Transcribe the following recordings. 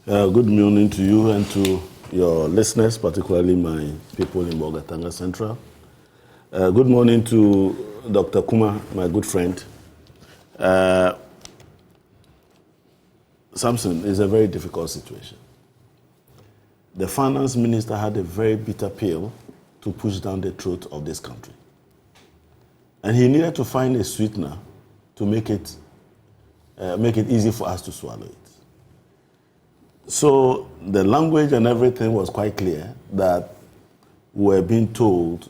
Good morning to you and to your listeners, particularly my people in BoG Central. Good morning to Dr. Kuma, my good friend. Samson, is a very difficult situation. The finance minister had a very bitter pill to push down the throat of this country. And he needed to find a sweetener to make it easy for us to swallow it. So the language and everything was quite clear that we were being told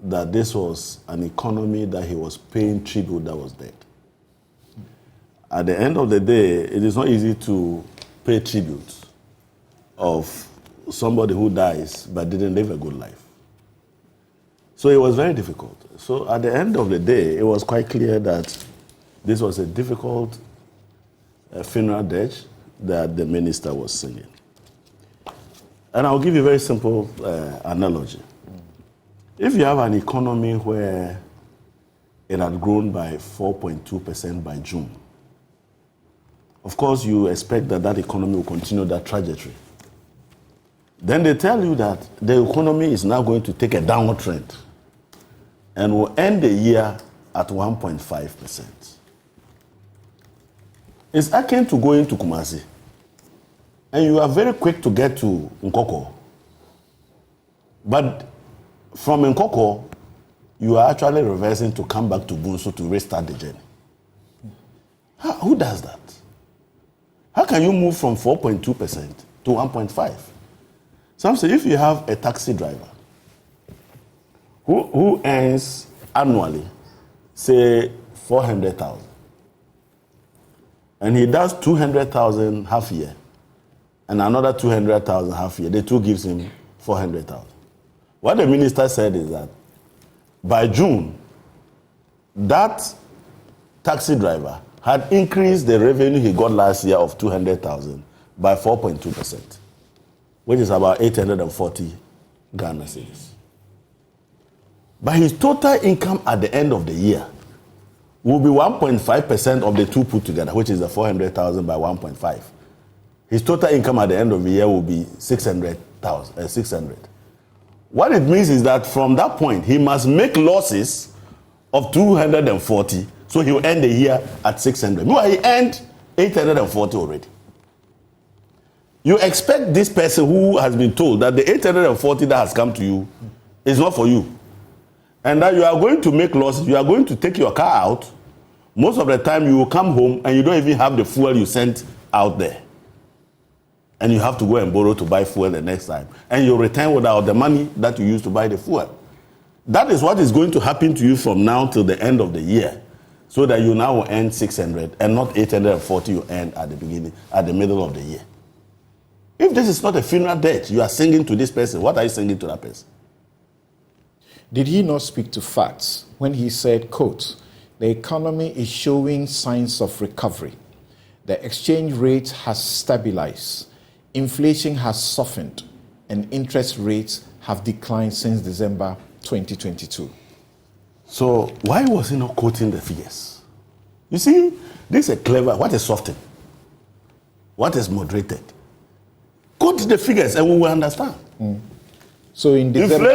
that this was an economy that he was paying tribute that was dead. At the end of the day, it is not easy to pay tribute of somebody who dies but didn't live a good life. So it was very difficult. So at the end of the day, it was quite clear that this was a difficult funeral dirge that the minister was singing. And I'll give you a very simple analogy. If you have an economy where it had grown by 4.2% by June, of course you expect that that economy will continue that trajectory. Then they tell you that the economy is now going to take a downward trend and will end the year at 1.5%. It's akin to going to Kumasi, and you are very quick to get to Nkoko. But from Nkoko, you are actually reversing to come back to Bunsu to restart the journey. Who does that? How can you move from 4.2% to 1.5%? Some say if you have a taxi driver who earns annually, say 400,000, and he does 200,000 half year, and another 200,000 half year, the two gives him 400,000. What the minister said is that by June, that taxi driver had increased the revenue he got last year of 200,000 by 4.2%, which is about 840 Ghana cedis. But his total income at the end of the year will be 1.5% of the two put together, which is the 400,000 by 1.5. His total income at the end of the year will be 600. What it means is that from that point, he must make losses of 240, so he will end the year at 600. Meanwhile, he earned 840 already. You expect this person who has been told that the 840 that has come to you is not for you, and that you are going to make losses, you are going to take your car out. Most of the time you will come home and you don't even have the fuel you sent out there. And you have to go and borrow to buy fuel the next time. And you return without the money that you used to buy the fuel. That is what is going to happen to you from now till the end of the year. So that you now will earn 600 and not 840 you earned at the beginning, at the middle of the year. If this is not a funeral dirge, you are singing to this person, what are you singing to that person? Did he not speak to facts when he said, quote, "The economy is showing signs of recovery. The exchange rate has stabilized. Inflation has softened, and interest rates have declined since December 2022. So why was he not quoting the figures? You see, this is a clever, what is softened? What is moderated? Quote the figures and we will understand. So in December,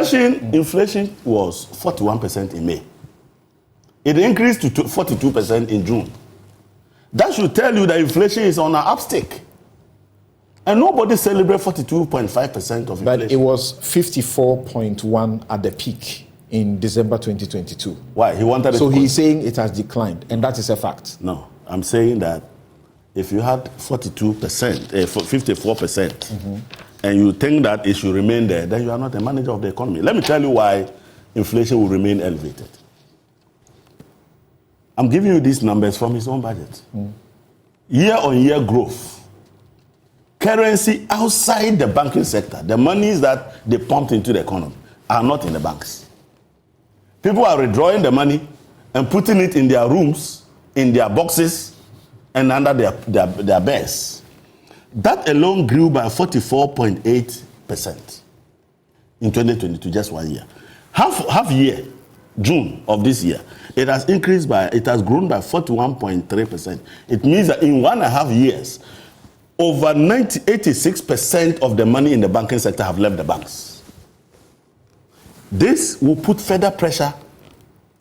inflation was 41% in May. It increased to 42% in June. That should tell you that inflation is on an upstick. And nobody celebrates 42.5% of inflation. But it was 54.1 at the peak in December 2022. Why? He wanted it. So he's saying it has declined, and that is a fact. No, I'm saying that if you had 42%, 54%, and you think that it should remain there, then you are not a manager of the economy. Let me tell you why inflation will remain elevated. I'm giving you these numbers from his own budget. Year-on-year growth. Currency outside the banking sector, the monies that they pumped into the economy, are not in the banks. People are withdrawing the money and putting it in their rooms, in their boxes, and under their beds. That alone grew by 44.8% in 2022, just 1 year. Half year, June of this year, it has grown by 41.3%. It means that in 1.5 years, over 86% of the money in the banking sector have left the banks. This will put further pressure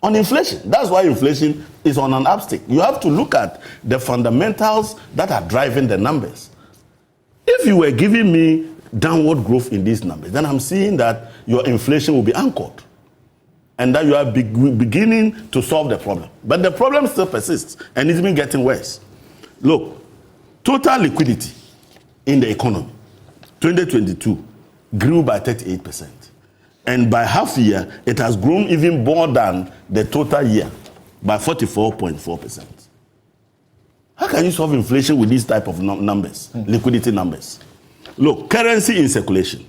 on inflation. That's why inflation is on an upstick. You have to look at the fundamentals that are driving the numbers. If you were giving me downward growth in these numbers, then I'm seeing that your inflation will be anchored and that you are beginning to solve the problem. But the problem still persists and it's been getting worse. Look, total liquidity in the economy, 2022, grew by 38%. And by half year, it has grown even more than the total year by 44.4%. How can you solve inflation with these type of numbers, liquidity numbers? Look, currency in circulation,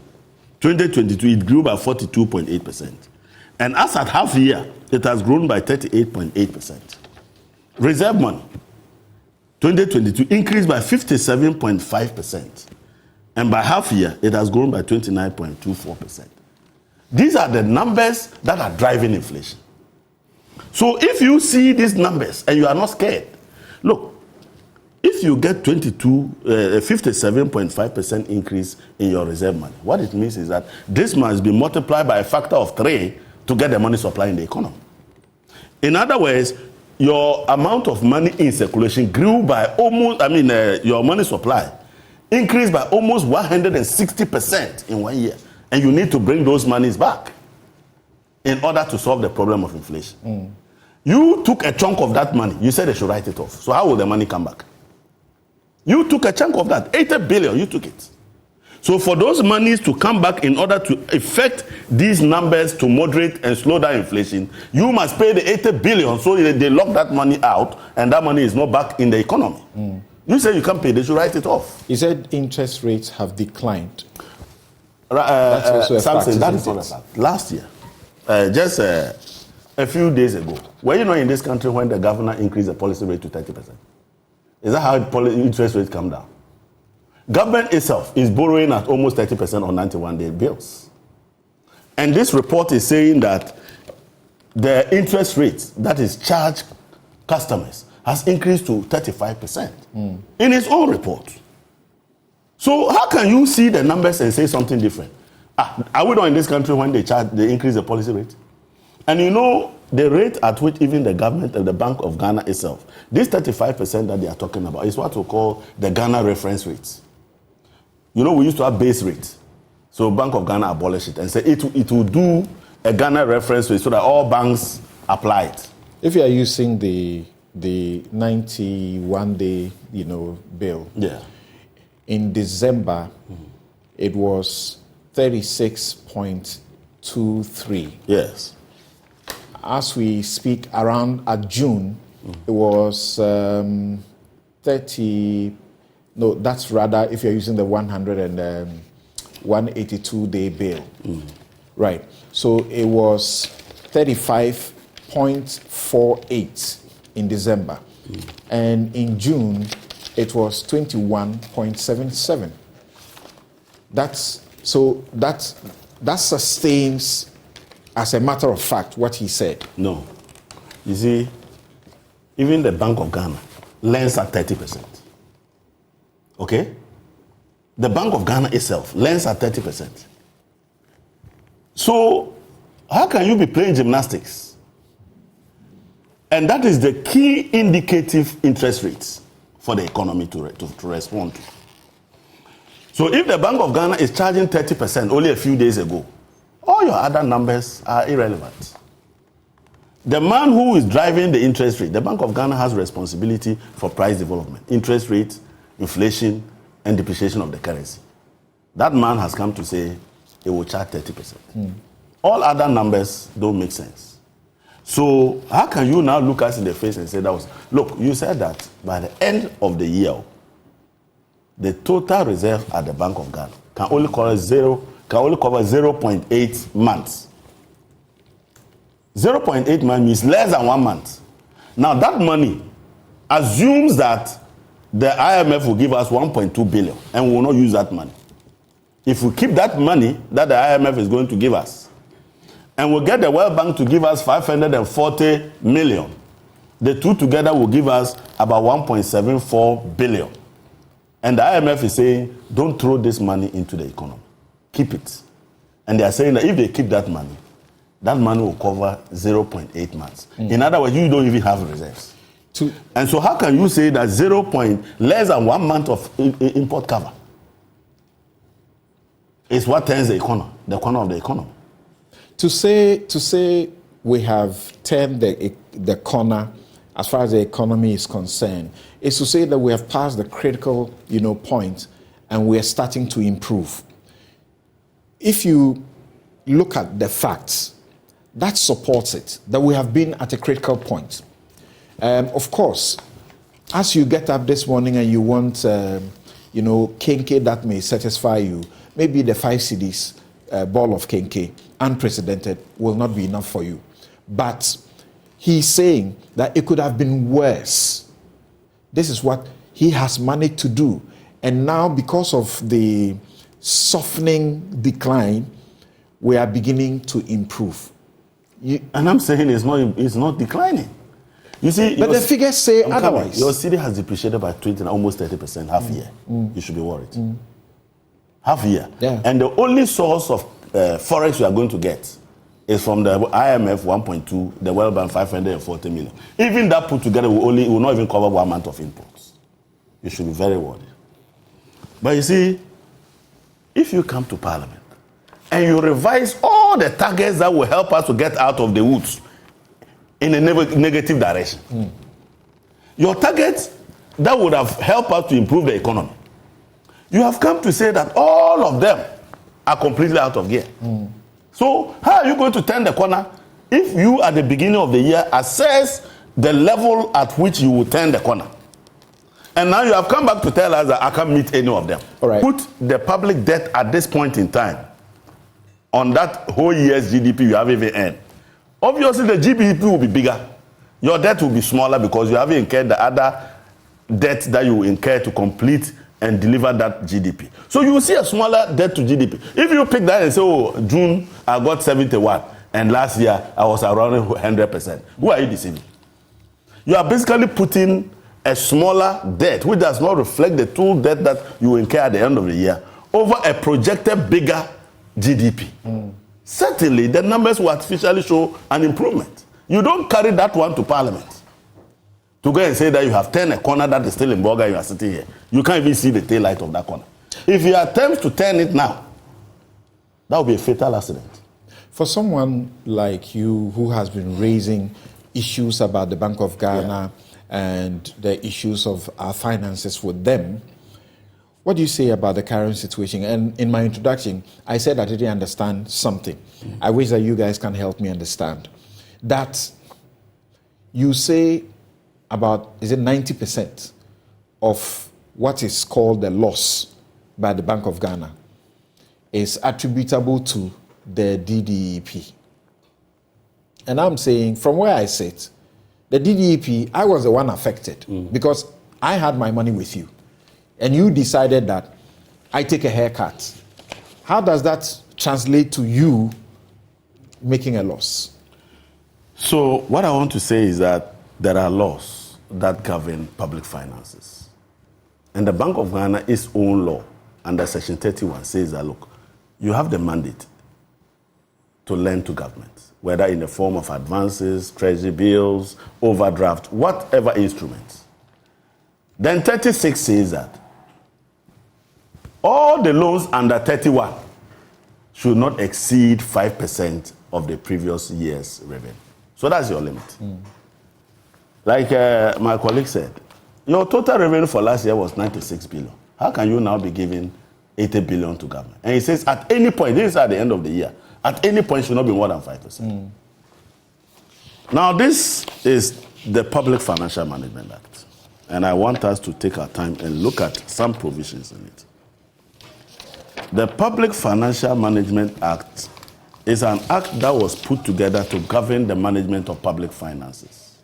2022, it grew by 42.8%. And as at half year, it has grown by 38.8%. Reserve money, 2022, increased by 57.5%. And by half year, it has grown by 29.24%. These are the numbers that are driving inflation. So if you see these numbers and you are not scared, look, if you get 57.5% increase in your reserve money, what it means is that this must be multiplied by a factor of 3 to get the money supply in the economy. In other words, your amount of money in circulation grew by almost, your money supply increased by almost 160% in 1 year. And you need to bring those monies back in order to solve the problem of inflation. You took a chunk of that money. You said they should write it off. So how will the money come back? You took a chunk of that, 80 billion, you took it. So for those monies to come back in order to affect these numbers to moderate and slow down inflation, you must pay the 80 billion so they lock that money out and that money is not back in the economy. You say you can't pay, they should write it off. You said interest rates have declined. Something that is not a fact. Last year, just a few days ago, were you not in this country when the governor increased the policy rate to 30%? Is that how interest rates come down? Government itself is borrowing at almost 30% on 91-day bills. And this report is saying that the interest rate that is charged customers has increased to 35% in its own report. So how can you see the numbers and say something different? Are we not in this country when they increase the policy rate? And you know, the rate at which even the government and the Bank of Ghana itself, this 35% that they are talking about is what we call the Ghana reference rates. You know, we used to have base rate. So Bank of Ghana abolished it and said it will do a Ghana reference rate so that all banks apply it. If you are using the 91-day, bill, in December, it was 36.23. Yes. As we speak, around at June, it was 30. No, that's rather if you're using the 182-day bill. Right. So it was 35.48 in December. And in June, it was 21.77. That sustains, as a matter of fact, what he said. No. You see, even the Bank of Ghana lends at 30%. Okay? The Bank of Ghana itself lends at 30%. So, how can you be playing gymnastics? And that is the key indicative interest rates for the economy to respond to. So if the Bank of Ghana is charging 30% only a few days ago, all your other numbers are irrelevant. The man who is driving the interest rate, the Bank of Ghana has responsibility for price development, interest rate, inflation, and depreciation of the currency. That man has come to say he will charge 30%. All other numbers don't make sense. So how can you now look us in the face and say that was, look, you said that by the end of the year, the total reserve at the Bank of Ghana can only cover 0.8 months. 0.8 months means less than 1 month. Now that money assumes that the IMF will give us 1.2 billion and we will not use that money. If we keep that money that the IMF is going to give us and we'll get the World Bank to give us 540 million, the two together will give us about 1.74 billion. And the IMF is saying, don't throw this money into the economy. Keep it. And they are saying that if they keep that money will cover 0.8 months. In other words, you don't even have reserves. And so how can you say that less than 1 month of import cover is what turns the corner of the economy? To say we have turned the corner as far as the economy is concerned is to say that we have passed the critical, point and we are starting to improve. If you look at the facts, that supports it, that we have been at a critical point. Of course, as you get up this morning and you want, kenke that may satisfy you, maybe the 5 cedis ball of kenke, unprecedented, will not be enough for you. But he's saying that it could have been worse. This is what he has managed to do. And now, because of the softening decline, we are beginning to improve. And I'm saying it's not declining. You see, but the figures say otherwise. Your city has depreciated by 20 and almost 30% half year. You should be worried. Half year. Yeah. And the only source of forex you are going to get is from the IMF 1.2, the World Bank 540 million. Even that put together will not even cover 1 month of imports. You should be very worried. But you see, if you come to Parliament and you revise all the targets that will help us to get out of the woods in a negative direction, your targets that would have helped us to improve the economy, you have come to say that all of them are completely out of gear. So how are you going to turn the corner if you at the beginning of the year assess the level at which you will turn the corner? And now you have come back to tell us that I can't meet any of them. All right. Put the public debt at this point in time on that whole year's GDP you have even earned. Obviously, the GDP will be bigger. Your debt will be smaller because you haven't incurred the other debt that you will incur to complete and deliver that GDP. So you will see a smaller debt to GDP. If you pick that and say, oh, June, I got 71, and last year I was around 100%. Who are you deceiving? You are basically putting a smaller debt, which does not reflect the true debt that you incur at the end of the year, over a projected bigger GDP. Certainly, the numbers will artificially show an improvement. You don't carry that one to Parliament to go and say that you have turned a corner that is still in BoG and you are sitting here. You can't even see the tail light of that corner. If you attempt to turn it now, that will be a fatal accident. For someone like you who has been raising issues about the Bank of Ghana and the issues of our finances with them, what do you say about the current situation? And in my introduction, I said I didn't understand something. I wish that you guys can help me understand. That you say about, is it 90% of what is called the loss by the Bank of Ghana is attributable to the DDEP. And I'm saying, from where I sit, the DDEP, I was the one affected because I had my money with you. And you decided that I take a haircut. How does that translate to you making a loss? So what I want to say is that there are laws that govern public finances. And the Bank of Ghana, its own law, under Section 31, says that, look, you have the mandate to lend to government, whether in the form of advances, treasury bills, overdraft, whatever instruments. Then 36 says that all the loans under 31 should not exceed 5% of the previous year's revenue. So that's your limit. Like my colleague said, your total revenue for last year was 96 billion. How can you now be giving 80 billion to government? And he says at any point, this is at the end of the year, at any point should not be more than 5%. Now this is the Public Financial Management Act. And I want us to take our time and look at some provisions in it. The Public Financial Management Act is an act that was put together to govern the management of public finances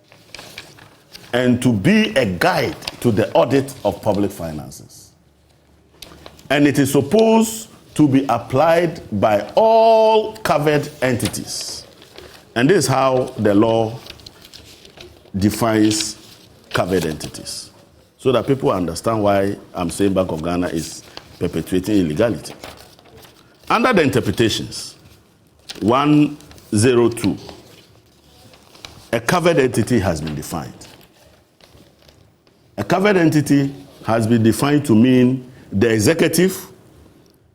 and to be a guide to the audit of public finances. And it is supposed to be applied by all covered entities. And this is how the law defines covered entities. So so that people understand why I'm saying Bank of Ghana is perpetuating illegality. Under the interpretations, 102, a covered entity has been defined. A covered entity has been defined to mean the executive,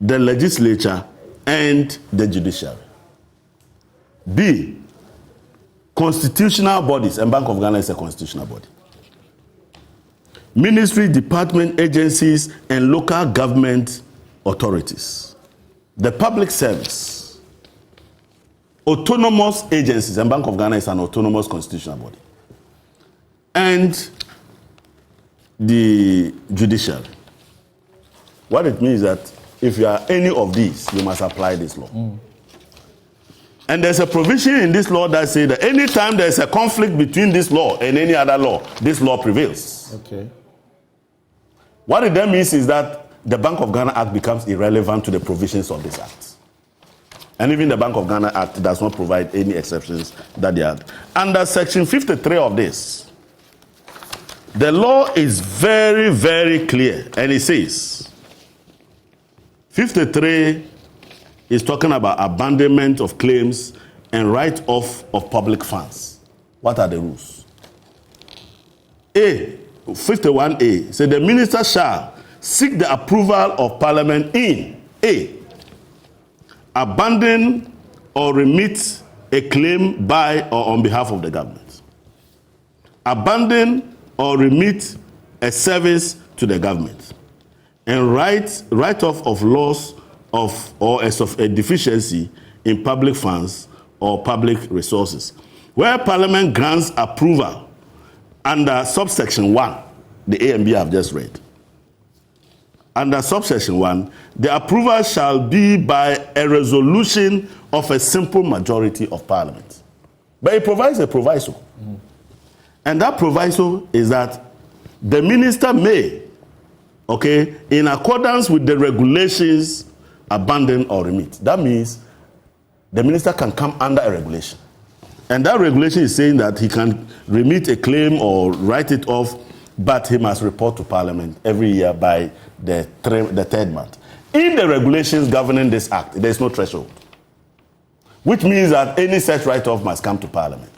the legislature, and the judiciary. B, constitutional bodies, and Bank of Ghana is a constitutional body. Ministry, department, agencies, and local government authorities. The public service. Autonomous agencies, and Bank of Ghana is an autonomous constitutional body. And the judiciary. What it means is that if you are any of these, you must apply this law. And there's a provision in this law that says that anytime there's a conflict between this law and any other law, this law prevails. Okay. What it then means is that the Bank of Ghana Act becomes irrelevant to the provisions of this Act. And even the Bank of Ghana Act does not provide any exceptions that they add. Under Section 53 of this, the law is very, very clear. And it says, 53 is talking about abandonment of claims and write-off of public funds. What are the rules? A, 51A, says the minister shall seek the approval of Parliament in A, abandon or remit a claim by or on behalf of the government. Abandon or remit a service to the government. And write-off of loss of or as of a deficiency in public funds or public resources. Where Parliament grants approval under subsection 1, the A and B I've just read. Under subsection 1, the approval shall be by a resolution of a simple majority of Parliament. But it provides a proviso. And that proviso is that the minister may, okay, in accordance with the regulations, abandon or remit. That means the minister can come under a regulation. And that regulation is saying that he can remit a claim or write it off, but he must report to Parliament every year by the third month. In the regulations governing this act, there is no threshold, which means that any such write-off must come to Parliament.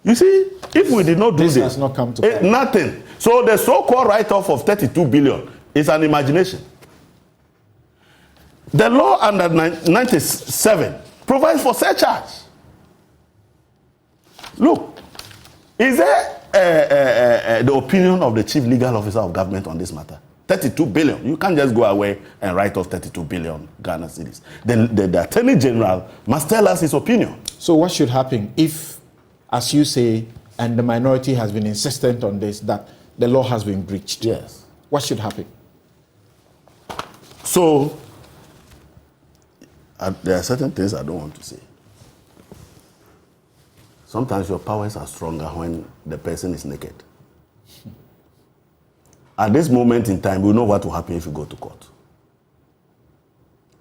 You see, if we did not do this, has not come to Parliament. Nothing. So the so-called write-off of 32 billion is an imagination. The law under 97 provides for surcharge. Look, is there the opinion of the chief legal officer of government on this matter? 32 billion. You can't just go away and write off 32 billion Ghana cedis. The Attorney General must tell us his opinion. So what should happen if, as you say, and the minority has been insistent on this, that the law has been breached? Yes. What should happen? So, there are certain things I don't want to say. Sometimes your powers are stronger when the person is naked. At this moment in time, we know what will happen if you go to court.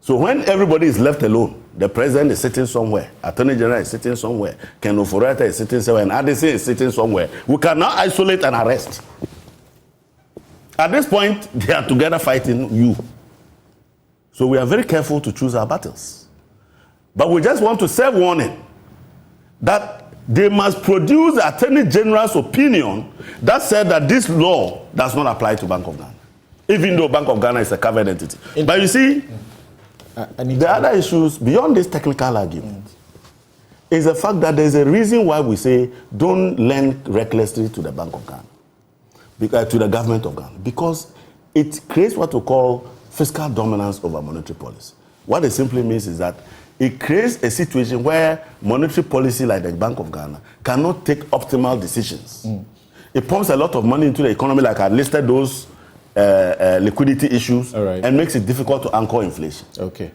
So when everybody is left alone, the president is sitting somewhere, Attorney General is sitting somewhere, Ken Ofori-Atta is sitting somewhere, and Addison is sitting somewhere, we can now isolate and arrest. At this point, they are together fighting you. So we are very careful to choose our battles. But we just want to serve warning that they must produce the Attorney General's opinion that said that this law does not apply to Bank of Ghana, even though Bank of Ghana is a covered entity. But you see, the other issues beyond this technical argument is the fact that there's a reason why we say don't lend recklessly to the Bank of Ghana, to the government of Ghana, because it creates what we call fiscal dominance over monetary policy. What it simply means is that it creates a situation where monetary policy like the Bank of Ghana cannot take optimal decisions. It pumps a lot of money into the economy, like I listed those liquidity issues, and makes it difficult to anchor inflation. Okay.